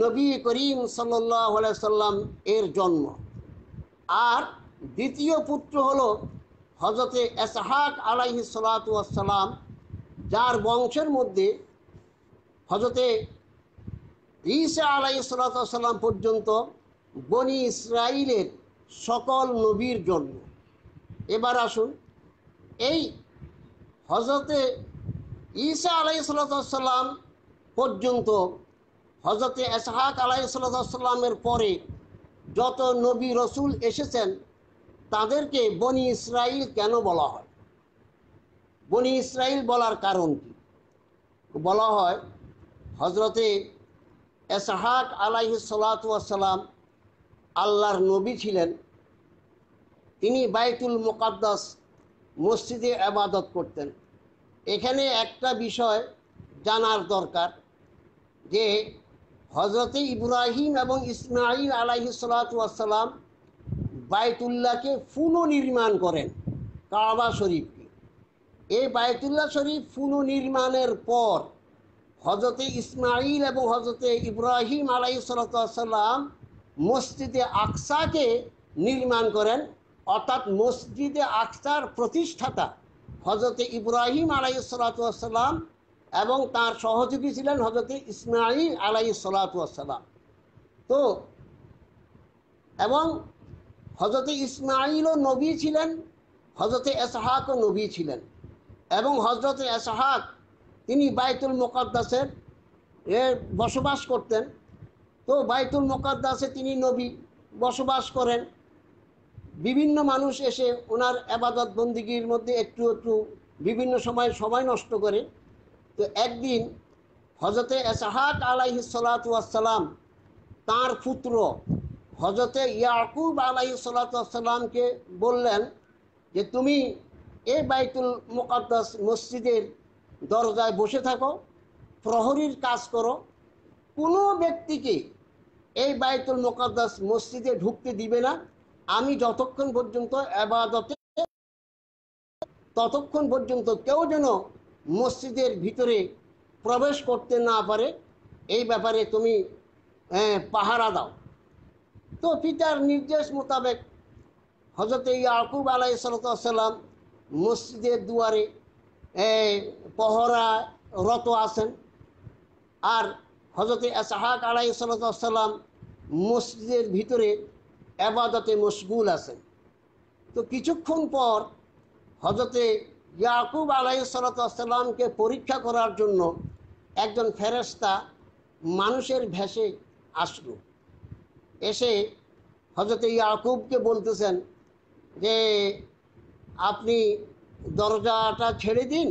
নবী করিম সাল্লাল্লাহু আলাইহি সাল্লাম এর জন্ম। আর দ্বিতীয় পুত্র হলো হযরতে ইসহাক আলাইহিস সালাতু ওয়াস সালাম, যার বংশের মধ্যে হযরতে ঈসা আলাইহিস সালাতু ওয়াস সালাম পর্যন্ত বনি ইসরাইলের সকল নবীর জন্ম। এবার আসুন, এই হযরতে ঈসা আলাইহিস সালাতু ওয়াস সালাম পর্যন্ত হযরতে ইসহাক আলাইহিস সালাতু ওয়াস সালামের পরে যত নবী রসুল এসেছেন, তাদেরকে বনি ইসরাইল কেন বলা হয়? বনি ইসরাইল বলার কারণ কি? বলা হয় হযরতে ইসহাক আলাইহিস সালাতু ওয়াস সালাম আল্লাহর নবী ছিলেন। তিনি বাইতুল মুকাদ্দাস মসজিদে ইবাদত করতেন। এখানে একটা বিষয় জানার দরকার, যে হযরতে ইব্রাহিম এবং ইসমাঈল আলাইহিস সালাতু ওয়াস সালাম বাইতুল্লাহকে পুনর্নির্মাণ করেন, কাবা শরীফকে। এই বাইতুল্লাহ শরীফ পুনর্নির্মাণের পর হযরতে ইসমাঈল এবং হযরতে ইব্রাহিম আলাইহিস সালাতু ওয়াস সালাম মসজিদে আকসাকে নির্মাণ করেন। অর্থাৎ মসজিদে আকসার প্রতিষ্ঠাতা হযরতে ইব্রাহিম আলাইহিস সালাতু ওয়াস সালাম এবং তার সহযোগী ছিলেন হযরতে ইসমাঈল আলাইহিস সালাতু ওয়াস সালাম। তো এবং হযরতে ইসমাঈলও নবী ছিলেন, হযরতে ইসহাকও নবী ছিলেন। এবং হযরতে ইসহাক তিনি বাইতুল মুকাদ্দাসের বসবাস করতেন। তো বাইতুল মুকাদ্দাসে তিনি নবী বসবাস করেন। বিভিন্ন মানুষ এসে ওনার ইবাদত বন্দিগির মধ্যে একটু একটু বিভিন্ন সময় নষ্ট করে। তো একদিন হযরতে ইসহাক আলাইহিস সালাতু ওয়াস সালাম তাঁর পুত্র হযরতে ইয়াকুব আলাইহিস সালাতু ওয়াস সালামকে বললেন যে তুমি এই বাইতুল মুকাদ্দাস মসজিদের দরজায় বসে থাকো, প্রহরীর কাজ করো, কোনো ব্যক্তিকে এই বাইতুল মুকাদ্দাস মসজিদে ঢুকতে দিবে না, আমি যতক্ষণ পর্যন্ত ইবাদতে, ততক্ষণ পর্যন্ত কেউ যেন মসজিদের ভিতরে প্রবেশ করতে না পারে, এই ব্যাপারে তুমি পাহারা দাও। তো পিতার নির্দেশ মোতাবেক হযরতে ইয়াকুব আলাইহিস সালাম মসজিদের দুয়ারে পহরারত আছেন। আর হযরতে ইসহাক আলাইহিস সালাম মসজিদের ভিতরে ইবাদতে মশগুল আছেন। তো কিছুক্ষণ পর হযরতে ইয়াকুব আলাইহিস সালামকে পরীক্ষা করার জন্য একজন ফেরেশতা মানুষের ভেষে আসলো। এসে হযরতে ইয়াকুবকে বলতেছেন যে আপনি দরজাটা ছেড়ে দিন,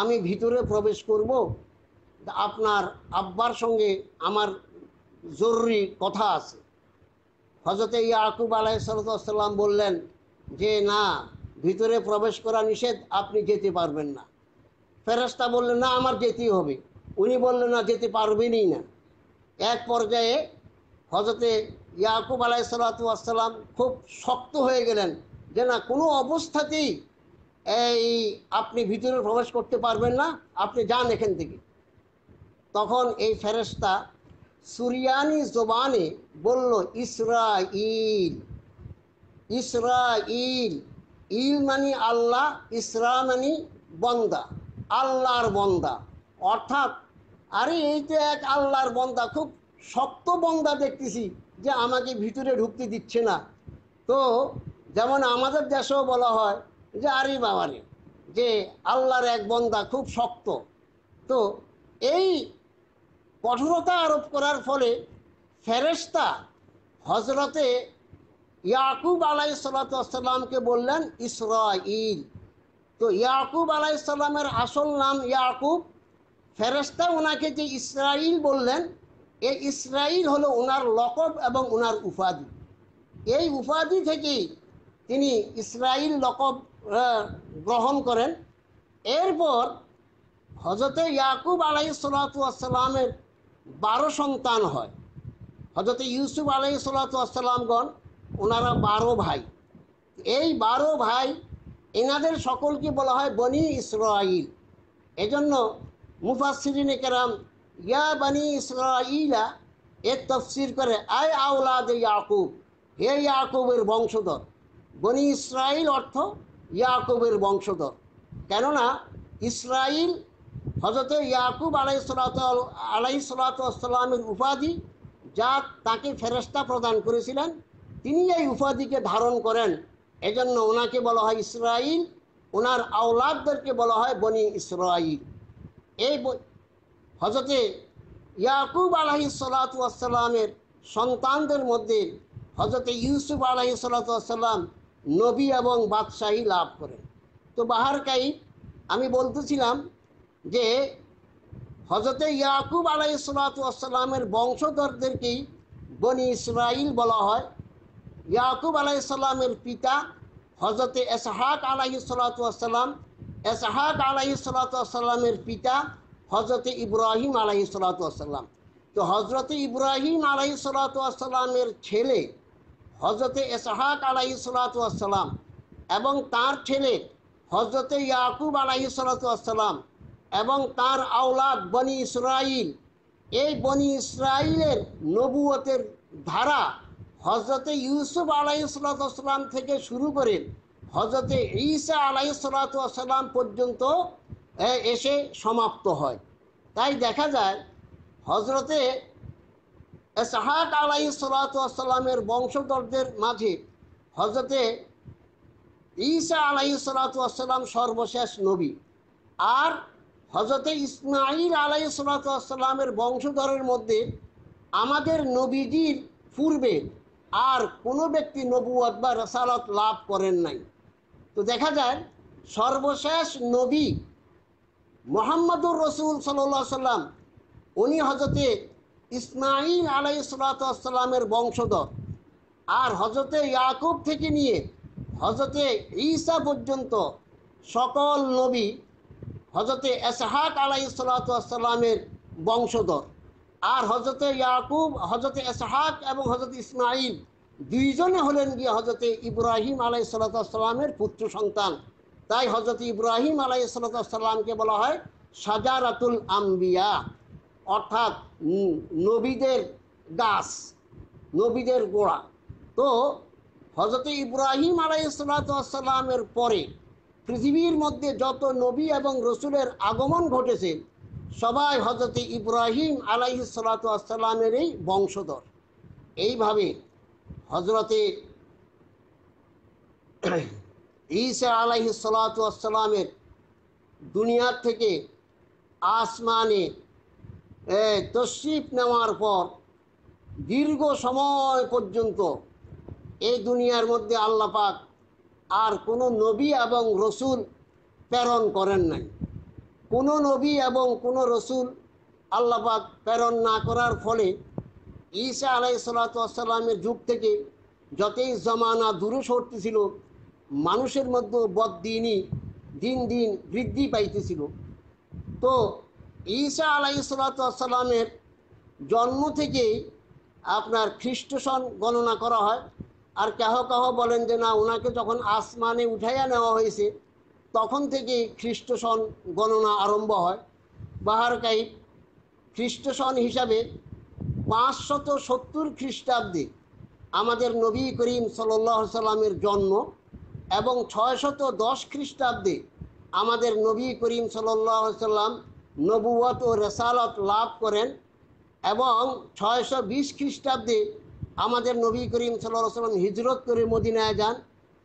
আমি ভিতরে প্রবেশ করব, আপনার আব্বার সঙ্গে আমার জরুরি কথা আছে। হজরতে ইয়াকুব আলাইহিসসালাম বললেন যে না, ভিতরে প্রবেশ করা নিষেধ, আপনি যেতে পারবেন না। ফেরেশতা বললেন না, আমার যেতেই হবে। উনি বললেন না, যেতে পারবেনই না। এক পর্যায়ে হজরতে ইয়াকুব আলাইহিসসালাম খুব শক্ত হয়ে গেলেন যে না, কোনো অবস্থাতেই এই আপনি ভিতরে প্রবেশ করতে পারবেন না, আপনি যান এখান থেকে। তখন এই ফেরেশতা সুরিয়ানি জবানে বলল ইসরাইল। ইসরাইল, ইল মানি আল্লাহ, ইসরা মানি বন্দা, আল্লাহর বন্দা। অর্থাৎ আরে এই তো এক আল্লাহর বন্দা, খুব শক্ত বন্দা দেখতেছি যে আমাকে ভিতরে ঢুকতে দিচ্ছে না। তো যেমন আমাদের দেশেও বলা হয় যে আরে বাবারে, যে আল্লাহর এক বন্দা খুব শক্ত। তো এই কঠোরতা আরোপ করার ফলে ফেরেশতা হজরতে ইয়াকুব আলাইহিসসালামকে বললেন ইসরাইল। তো ইয়াকুব আলাইহিসসালামের আসল নাম ইয়াকুব। ফেরেশতা ওনাকে যে ইসরাইল বললেন, এই ইসরাইল হলো ওনার লকব এবং ওনার উপাধি। এই উপাধি থেকেই তিনি ইসরাইল লকব গ্রহণ করেন। এরপর হজরতে ইয়াকুব আলাইহিসসালামের 12 সন্তান হয়। হজরতে ইউসুফ আলাইহিসসালামগণ ওনারা 12 ভাই। এই 12 ভাই, এনাদের সকলকে বলা হয় বনি ইসরাইল। এজন্য মুফাসসিরিনে কেরাম ইয়া বনি ইসরাইলা এর তফসির করে আয় আওলাদ ইয়াকুব, হে ইয়াকুবের বংশধর। বনি ইসরাইল অর্থ ইয়াকুবের বংশধর। কেননা ইসরাইল হজরতে ইয়াকুব আলাইহিসসালামের উপাধি, যা তাকে ফেরেশতা প্রদান করেছিলেন, তিনি এই উপাধিকে ধারণ করেন। এজন্য ওনাকে বলা হয় ইসরাইল, ওনার আওলাদদেরকে বলা হয় বনি ইসরাইল। এই হজরতে ইয়াকুব আলাইহিসসালামের সন্তানদের মধ্যে হজরতে ইউসুফ আলাইহিসসালাম নবী এবং বাদশাহী লাভ করেন। তো বাহারকাই আমি বলতেছিলাম যে হজরতে ইয়াকুব আলাইহিসসালামের বংশধরদেরকেই বনি ইসরাইল বলা হয়। ইয়াকুব আলাইহিসসালামের পিতা হজরতে ইসহাক আলাইহিসসালাম, ইসহাক আলাইহিসসালামের পিতা হজরতে ইব্রাহিম আলাইহিসসালাম। তো হজরতে ইব্রাহিম আলাইহিসসালামের ছেলে হজরতে ইসহাক আলাইহিসসালাম এবং তার ছেলে হজরতে ইয়াকুব আলাইহিসসালাম এবং তার আওলাদ বনি ইসরাইল। এই বনি ইসরাইলের নবুয়তের ধারা হজরতে ইউসুফ আলাইহিসসালাম থেকে শুরু করে হজরতে ঈসা আলাইহিসসালাম পর্যন্ত এসে সমাপ্ত হয়। তাই দেখা যায় হজরতে ইসহাক আলাইহিসসালামের বংশধরদের মাঝে হজরতে ঈসা আলাইহিসসালাম সর্বশেষ নবী। আর হজরতে ইসমাইল আলাইহিসসালামের বংশধরের মধ্যে আমাদের নবীজির পূর্বে আর কোনো ব্যক্তি নবুয়ত বা রাসালাত লাভ করেন নাই। তো দেখা যায় সর্বশেষ নবী মুহাম্মদুর রাসূল সাল্লাল্লাহু আলাইহি সাল্লাম, উনি হজরতে ইসমাইল আলাইহিসসালামের বংশধর। আর হজরতে ইয়াকুব থেকে নিয়ে হজরতে ঈসা পর্যন্ত সকল নবী হজরতে ইসহাক আলাইহিসসালামের বংশধর। আর হজরতে ইয়াকুব, হজরতে ইসহাক এবং হজরত ইসমাইল দুইজনে হলেন গিয়ে হজরতে ইব্রাহিম আলাইহিসসালামের পুত্র সন্তান। তাই হজরত ইব্রাহিম আলাইহিসসালামকে বলা হয় শাজারাতুল আম্বিয়া, অর্থাৎ নবীদের গাছ, নবীদের গোড়া। তো হজরতে ইব্রাহিম আলাইহিসসালামের পরে পৃথিবীর মধ্যে যত নবী এবং রসুলের আগমন ঘটেছে সবাই হজরতে ইব্রাহিম আলাইহিসসালামেরই বংশধর। এইভাবে হজরতে ঈসা আলাইহিসসালামের দুনিয়ার থেকে আসমানে তশরিফ নেওয়ার পর দীর্ঘ সময় পর্যন্ত এই দুনিয়ার মধ্যে আল্লাহ পাক আর কোনো নবী এবং রসুল প্রেরণ করেন নাই। কোনো নবী এবং কোনো রসুল আল্লাহ পাক প্রেরণ না করার ফলে ঈসা আলাইহিসসালামের যুগ থেকে যতই জমানা দূরে সরতেছিল, মানুষের মধ্যে বদ্দিনই দিন দিন বৃদ্ধি পাইতেছিল। তো ঈসা আলাইহিসসালামের জন্ম থেকেই আপনার খ্রিস্ট সন গণনা করা হয়। আর কেহ কেহ বলেন যে না, ওনাকে যখন আসমানে উঠাইয়া নেওয়া হয়েছে তখন থেকে খ্রিস্ট সন গণনা আরম্ভ হয়। বাহারকাই খ্রিস্ট সন হিসাবে 570 খ্রিস্টাব্দে আমাদের নবী করিম সাল্লাল্লাহু আলাইহি সাল্লামের জন্ম এবং 610 খ্রিস্টাব্দে আমাদের নবী করিম সাল্লাল্লাহু আলাইহি সাল্লাম নবুয়ত ও রিসালাত লাভ করেন এবং 620 খ্রিস্টাব্দে আমাদের নবী করিম সাল্লাল্লাহু আলাইহি সাল্লাম হিজরত করে মদিনায় যান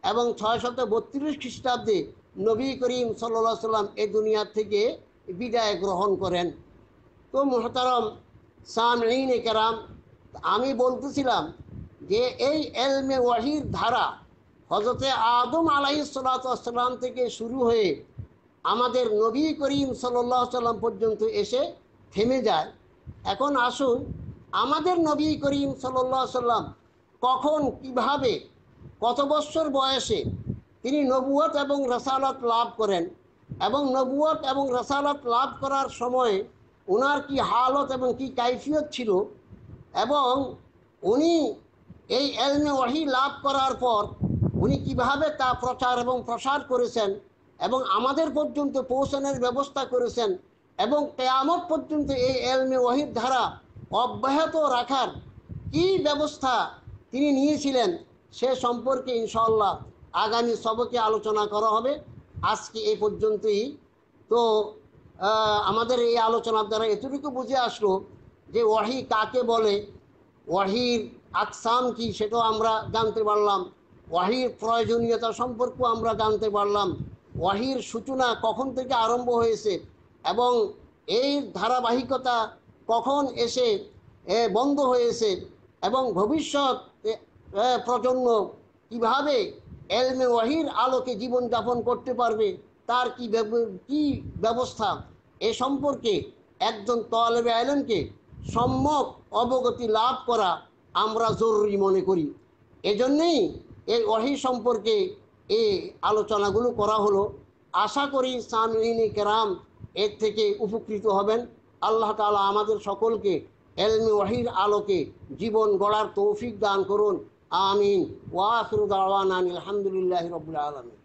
এবং 632 খ্রিস্টাব্দে নবী করিম সাল্লাল্লাহু আলাইহি সাল্লাম এই দুনিয়া থেকে বিদায় গ্রহণ করেন। তো মুহতারম সামঈনে কেরাম, আমি বলতেছিলাম যে এই এলমে ওয়াহির ধারা হযরতে আদম আলাইহিসসালাম থেকে শুরু হয়ে আমাদের নবী করিম সাল্লাল্লাহু আলাইহি সাল্লাম পর্যন্ত এসে থেমে যায়। এখন আসুন, আমাদের নবী করিম সাল্লাল্লাহু আলাইহি সাল্লাম কখন, কিভাবে, কত বছর বয়সে তিনি নবুয়ত এবং রিসালাত লাভ করেন এবং নবুয়ত এবং রিসালাত লাভ করার সময় ওনার কি হালত এবং কি কাইফিয়ত ছিল এবং উনি এই এলমে ওয়াহি লাভ করার পর উনি কিভাবে তা প্রচার এবং প্রসার করেছেন এবং আমাদের পর্যন্ত পৌঁছানোর ব্যবস্থা করেছেন এবং কিয়ামত পর্যন্ত এই এলমে ওয়াহির ধারা অব্যাহত রাখার কি ব্যবস্থা তিনি নিয়েছিলেন সে সম্পর্কে ইনশাআল্লাহ আগামী সবকে আলোচনা করা হবে। আজকে এই পর্যন্তই। তো আমাদের এই আলোচনার দ্বারা এতটুকু বুঝে আসলো যে ওয়াহি কাকে বলে, ওয়াহির আকসাম কি সেটাও আমরা জানতে পারলাম, ওয়াহির প্রয়োজনীয়তা সম্পর্কেও আমরা জানতে পারলাম, ওয়াহির সূচনা কখন থেকে আরম্ভ হয়েছে এবং এই ধারাবাহিকতা কখন এসে বন্ধ হয়েছে এবং ভবিষ্যৎ প্রজন্ম কিভাবে এলমে ওয়াহির আলোকে জীবনযাপন করতে পারবে, তার কি ব্যবস্থা, এ সম্পর্কে একজন তালেবে ইলমকে সম্যক অবগতি লাভ করা আমরা জরুরি মনে করি। এজন্যই এই ওয়াহি সম্পর্কে এই আলোচনাগুলো করা হলো। আশা করি সামিঈনে কেরাম এর থেকে উপকৃত হবেন। আল্লাহ তাআলা আমাদের সকলকে এলমে ওয়াহির আলোকে জীবন গড়ার তৌফিক দান করুন। আমিন। ওয়া আখিরু দাওয়ানা আলহামদুলিল্লাহি রাব্বিল আলামিন।